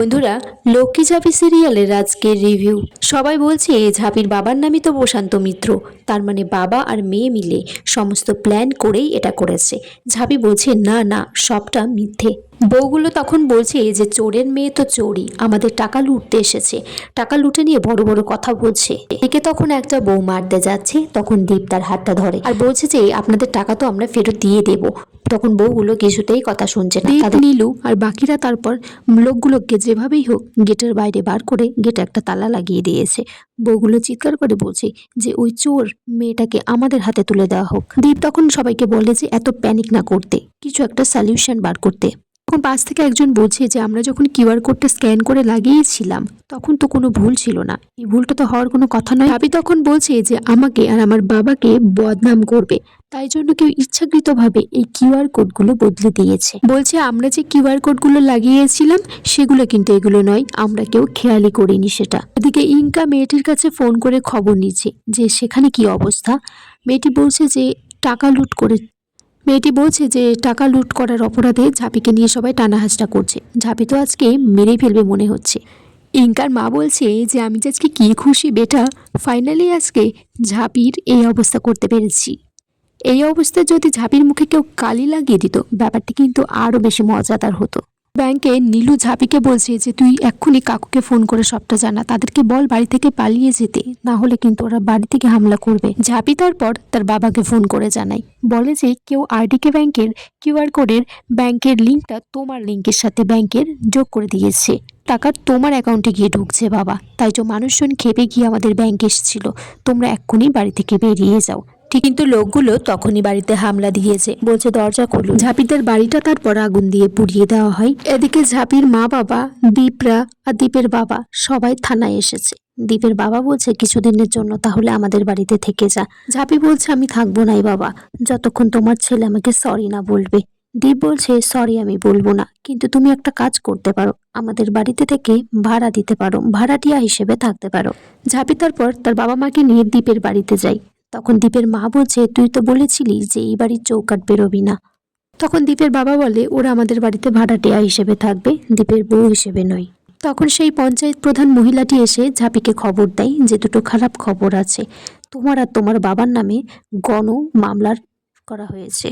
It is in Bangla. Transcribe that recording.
বন্ধুরা, লক্ষ্মী ঝাঁপি সিরিয়ালের আজকের রিভিউ। সবাই বলছে ঝাঁপির বাবার নামই তো প্রশান্ত মিত্র, তার মানে বাবা আর মেয়ে মিলে সমস্ত প্ল্যান করেই এটা করেছে। ঝাঁপি বলছে না না, সবটা মিথ্যে। বউগুলো তখন বলছে যে চোরের মেয়ে তো চোরই, আমাদের টাকা লুটতে এসেছে, টাকা লুটে নিয়ে বড় বড় কথা বলছে। একে তখন একটা বউ মারতে যাচ্ছে, তখন দীপ তার হাতটা ধরে আর বলছে যে আপনাদের টাকা তো আমরা ফেরত দিয়ে দেব। তখন বউগুলো কিছুতেই কথা শুনছে না। তাদের নীলু আর বাকিরা তারপর লোকগুলোকে যেভাবেই হোক গেটের বাইরে বার করে গেটে একটা তালা লাগিয়ে দিয়েছে। বউগুলো চিৎকার করে বলছে যে ওই চোর মেয়েটাকে আমাদের হাতে তুলে দেওয়া হোক। দীপ তখন সবাইকে বলে যে এত প্যানিক না করতে, কিছু একটা সলিউশন বার করতে। তখন পাশ থেকে একজন বলছে যে আমরা যখন কিউআর কোডটা স্ক্যান করে লাগিয়েছিলাম তখন তো কোনো ভুল ছিল না, এই ভুলটা তো হওয়ার কোনো কথা নয়। ভাবি তখন বলছে যে আমাকে আর আমার বাবাকে বদনাম করবে, তাই জন্য কেউ ইচ্ছাকৃতভাবে এই কিউআর কোডগুলো বদলে দিয়েছে। বলছে আমরা যে কিউআর কোডগুলো লাগিয়েছিলাম সেগুলো কিন্তু এগুলো নয়, আমরা কেউ খেয়ালই করিনি সেটা। এদিকে ইনকা মেয়েটির কাছে ফোন করে খবর নিচ্ছে যে সেখানে কি অবস্থা। মেয়েটি বলছে যে টাকা লুট করে মেয়েটি বলছে যে টাকা লুট করার অপরাধে ঝাঁপিকে নিয়ে সবাই টানাহাসটা করছে। ঝাঁপি তো আজকে মেরেই ফেলবে মনে হচ্ছে। ইনকার মা বলছে যে আমি যে আজকে কি খুশি বেটা, ফাইনালি আজকে ঝাঁপির এই অবস্থা করতে পেরেছি। এই অবস্থায় যদি ঝাঁপির মুখে কেউ কালি লাগিয়ে দিত ব্যাপারটি কিন্তু আরো বেশি মজাদার হতো। ব্যাংকে নীলু ঝাঁপিকে বলছে যে তুই এক্ষুনি কাকুকে ফোন করে সবটা জানা, তাদেরকে বল বাড়ি থেকে পালিয়ে যেতে, না হলে কিন্তু ওরা বাড়ি থেকে হামলা করবে। ঝাঁপি তারপর তার বাবাকে ফোন করে জানায়, বলে যে কেউ আরডিকে ব্যাংকের কিউআর কোডের ব্যাংকের লিঙ্কটা তোমার লিঙ্কের সাথে ব্যাংকের যোগ করে দিয়েছে, টাকা তোমার অ্যাকাউন্টে গিয়ে ঢুকছে বাবা, তাই তো মানুষজন খেপে গিয়ে আমাদের ব্যাংকে এসেছিল, তোমরা এক্ষুনি বাড়ি থেকে বেরিয়ে যাও। ঠিক কিন্তু লোকগুলো তখনই বাড়িতে হামলা দিয়েছে, বলছে দরজা খুলুন। ঝাঁপিদের বাড়িটা তারপর আগুন দিয়ে পুড়িয়ে দেওয়া হয়। এদিকে ঝাঁপির মা বাবা, দীপরা আর দীপের বাবা সবাই থানায় এসেছে। দীপের বাবা বলছে কিছুদিনের জন্য তাহলে আমাদের বাড়িতে থেকে যা। ঝাঁপি বলছে আমি থাকবো নাই বাবা, যতক্ষণ তোমার ছেলে আমাকে সরি না বলবে। দীপ বলছে সরি আমি বলবো না, কিন্তু তুমি একটা কাজ করতে পারো, আমাদের বাড়িতে থেকে ভাড়া দিতে পারো, ভাড়াটিয়া হিসেবে থাকতে পারো। ঝাঁপি তারপর তার বাবা মাকে নিয়ে দীপের বাড়িতে যায়। তখন দীপের মা বলছে তুই তো বলেছিলি যে এই বাড়ির চৌকাঠ বেরোবি না। তখন দীপের বাবা বলে ওরা আমাদের বাড়িতে ভাড়াটিয়া হিসেবে থাকবে, দীপের বউ হিসেবে নয়। তখন সেই পঞ্চায়েত প্রধান মহিলাটি এসে ঝাঁপিকে খবর দেয় যে দুটো খারাপ খবর আছে, তোমার আর তোমার বাবার নামে মামলার করা হয়েছে।